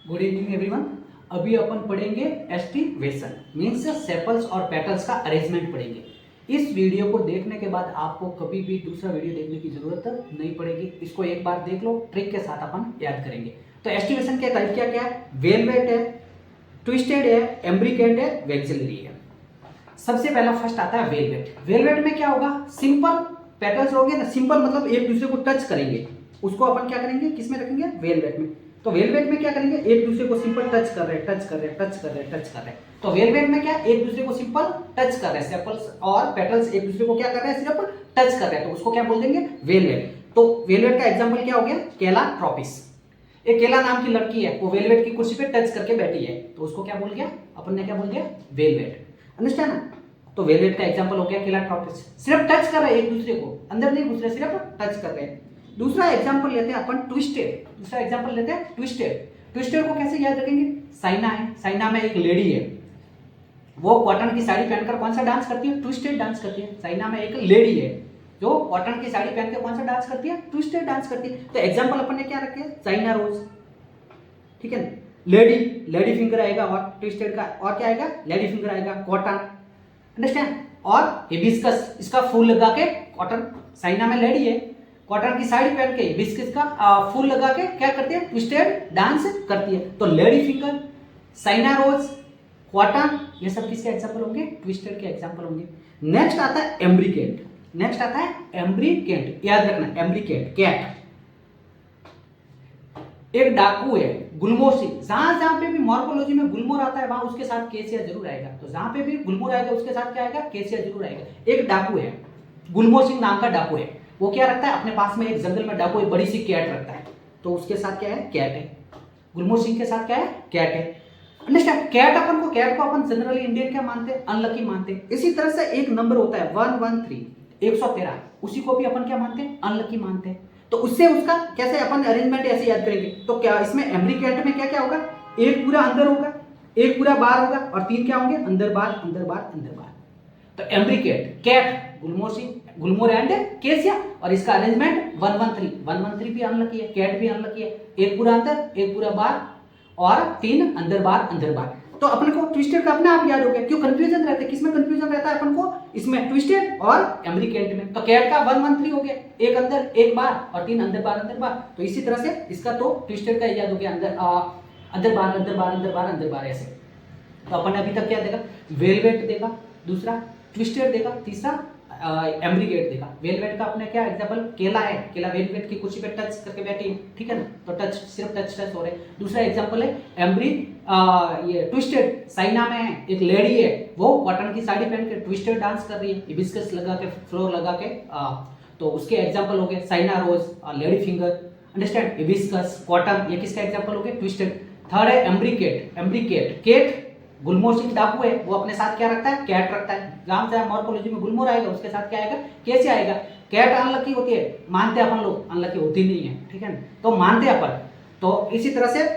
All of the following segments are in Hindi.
Good evening everyone. अभी अपन पढ़ेंगे एस्टिवेशन मीन्स सेपल्स और पेटल्स का अरेंजमेंट पढ़ेंगे। इस वीडियो को देखने के बाद आपको कभी भी दूसरा वीडियो देखने की जरूरत नहीं पड़ेगी। इसको एक बार देख लो, ट्रिक के साथ अपन याद करेंगे। तो एस्टिवेशन के टाइप क्या क्या है? वेलवेट है, ट्विस्टेड है, एम्ब्रिकेट है, वेक्सिलरी है। सबसे पहला फर्स्ट आता है वेलवेट। वेलवेट में क्या होगा? सिंपल पेटल्स होंगे ना, सिंपल मतलब एक दूसरे को टच करेंगे, उसको अपन क्या करेंगे, किसमें रखेंगे? वेलवेट में। तो वेलवेट में क्या करेंगे? एक दूसरे को सिंपल टच कर रहे हैं, टच कर रहे हैं, टच कर रहे हैं, टच कर रहे हैं। तो वेलवेट में क्या, एक दूसरे को सिंपल टच कर रहे हैं, सेपल्स और पेटल्स एक दूसरे को क्या कर रहे हैं, सिर्फ टच कर रहे हैं, तो उसको क्या बोल देंगे? वेलवेट। तो वेलवेट का एग्जांपल क्या हो गया? केलाट्रॉपिस। एक केला नाम की लड़की है, वो वेलवेट की कुर्सी पे टच करके बैठी है, तो उसको क्या बोल गया अपन ने? क्या बोल दिया? वेलवेट। अंडरस्टैंड ना? तो वेलवेट का एग्जांपल हो गया केलाट्रॉपिस। सिर्फ टच कर रहे हैं एक दूसरे को, अंदर नहीं घुस रहे, सिर्फ टच कर रहे हैं। दूसरा एग्जांपल लेते हैं अपन ट्विस्टेड। दूसरा एग्जांपल लेते हैं ट्विस्टेड। ट्विस्टेड को कैसे याद रखेंगे? साइना है, साइना में एक लेडी है, वो कॉटन की साड़ी पहनकर कौन सा डांस करती है? ट्विस्टेड डांस करती है। साइना में एक लेडी है जो कॉटन की साड़ी पहनकर कौन सा डांस करती है? ट्विस्टेड डांस करती है। तो एग्जांपल अपन ने क्या रखे? चाइना रोज, ठीक है ना? लेडी, लेडी फिंगर आएगा, और ट्विस्टेड का और क्या आएगा? लेडी फिंगर आएगा, कॉटन। अंडरस्टैंड? और हिबिस्कस, इसका फूल लगा के कॉटन, साइना में लेडी है, कॉटन की साड़ी पहन के हिबिस्कस का फूल लगा के क्या करती है? ट्विस्टेड डांस करती है। तो लेडी फिंगर, साइना रोज, कॉटन, ये सब किसके एग्जांपल होंगे? ट्विस्टेड के एग्जांपल होंगे। नेक्स्ट आता है एम्ब्रिकेट। नेक्स्ट आता है एम्ब्रिकेट, याद रखना एम्ब्रिकेट, कैट। एक डाकू है, गुलमोर सिंह। जहां जहां पे भी मॉर्फोलॉजी में गुलमोर आता है वहां उसके साथ केसिया जरूर आएगा। तो जहां पे भी गुलमोर आएगा उसके साथ क्या आएगा? केसिया जरूर आएगा। एक डाकू है, गुलमोर सिंह नाम का डाकू है, वो क्या रखता है अपने पास में? एक जंगल में डाकू एक बड़ी सी कैट रखता है, तो उसके साथ क्या है? कैट है। गुलमोर सिंह के साथ क्या है? कैट है। अंडरस्टैंड? कैट को अपन जनरली इंडियन क्या मानते हैं? अनलकी मानते हैं। इसी तरह से एक नंबर होता है 113, 113, उसी को भी अपन क्या मानते हैं? अनलकी मानते हैं। तो उससे उसका कैसे अपन अरेंजमेंट ऐसे याद करेंगे? तो क्या इसमें एम्ब्रिकेट में क्या क्या होगा? एक पूरा अंदर होगा, एक पूरा बाहर होगा, और तीन क्या होंगे? अंदर बाहर, अंदर बाहर, अंदर बाहर। तो एम्ब्रिकेट, कैट, गुलमोर सिंह, गुलमोर एंड केसिया, और इसका अरेंजमेंट 113। 113 भी अनलकी है, कैट भी अनलकी है। एक पूरा अंदर, एक पूरा बाहर, और तीन अंदर बाहर, अंदर बाहर। तो अपन को ट्विस्टेड का अपने आप याद हो गया। क्यों कंफ्यूजन रहता है? किसमें कंफ्यूजन रहता है अपन को? इसमें ट्विस्टेड और एम्ब्रिकेट में। तो कैट का 113 हो गया, एक अंदर, एक बाहर, और तीन अंदर बाहर, अंदर बाहर। तो इसी तरह से इसका तो ट्विस्टेड का याद हो गया, अंदर अंदर बाहर, अंदर बाहर, अंदर बाहर, अंदर बाहर, ऐसे। तो अपन ने अभी तक क्या देखा? वेलवेट देखा, दूसरा ट्विस्टेड देखा, तीसरा एम्ब्रिकेट देखा। वेलवेट का अपने क्या एग्जांपल? केला है, केला वेलवेट की कुर्सी पे टच करके बैठी है, ठीक है ना? तो टच, सिर्फ टच टच हो रहे हैं। दूसरा एग्जांपल है ये ट्विस्टेड, साइना में है, एक लेडी है, वो कॉटन की साड़ी पहन के ट्विस्टेड डांस कर रही है, हिबिस्कस लगा के, फ्लोर लगा के, तो उसके एग्जांपल हो गए China rose, lady finger. Understand? Hibiscus, cotton, ये किसका एग्जांपल हो गया? ट्विस्टेड। थर्ड है एम्ब्रिकेट। एम्ब्रिकेट, केट, गुलमोर सिंह डाकू है, वो अपने साथ क्या रखता है? कैट रखता है। जहां से मॉर्फोलॉजी में गुलमोर आएगा उसके साथ क्या आएगा? कैसे आएगा? कैट अनलकी होती है, मानते अपन लोग, अनलकी होती नहीं है, ठीक है ना? तो मानते अपन। तो इसी तरह से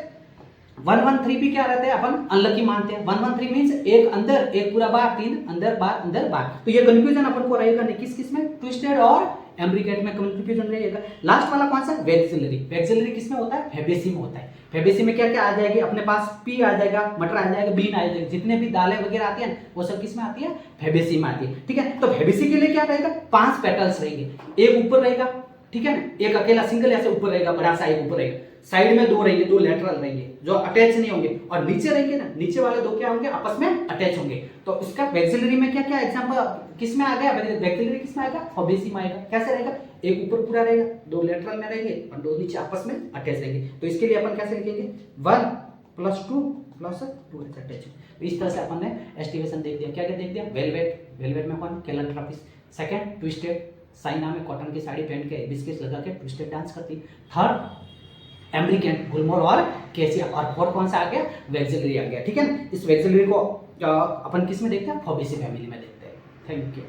113 भी क्या रहते हैं? अपन अनलकी मानते हैं। 113 मींस एक अंदर, एक पूरा बाहर, तीन अंदर बाहर, अंदर बाहर। तो ये कंफ्यूजन अपन को रहेगा नहीं, किस किस में? ट्विस्टेड और एम्ब्रिकेट में कंफ्यूजन रहेगा। लास्ट वाला कौन सा? वेक्सिलरी। वेक्सिलरी किसमें होता है? फेबेसी में होता है। फेबेसी में क्या क्या आ जाएगी अपने पास? पी आ जाएगा, मटर आ जाएगा, बीन आ जाएगा, जितने भी दालें वगैरह आती है वो सब किस में आती है? फेबेसी में आती है, ठीक है? तो फेबेसी के लिए क्या रहेगा? 5 पेटल्स रहेंगे, एक ऊपर रहेगा, ठीक है ना? एक अकेला सिंगल ऐसे ऊपर रहेगा, बड़ा सा एक ऊपर रहेगा, साइड में 2 रहेंगे, 2 लेटरल रहेंगे जो अटैच नहीं होंगे, और नीचे रहेंगे ना, नीचे वाले 2 क्या होंगे? आपस में अटैच होंगे। तो इसका वेक्सिलरी में क्या क्या एग्जांपल किस में आ गया? वेक्सिलरी किस में आएगा? फेबेसी में आएगा। कैसे रहेगा? एक ऊपर पूरा रहेगा, 2 लेटरल में रहेंगे, और 2 नीचे आपस में अटैच रहेंगे। तो इसके लिए अपन कैसे लिखेंगे? 1 + 2 + 2 अटैच। तो इस तरह से अपन ने एस्टिवेशन देख दिया। क्या क्या देख दिया? वेलवेट, वेलवेट में कौन? केलाट्रॉपिस। सेकंड ट्विस्टेड, साइना में कॉटन की साड़ी पहन के बिस्किट लगा के ट्विस्टेड डांस करती। थर्ड एम्ब्रिकेट, गुलमोर और केसिया। और फोर्थ कौन सा आ गया? वेक्सिलरी आ गया, ठीक है ना? इस वेक्सिलरी को अपन किस में देखते हैं? फेबेसी फैमिली में देखते हैं। Thank you.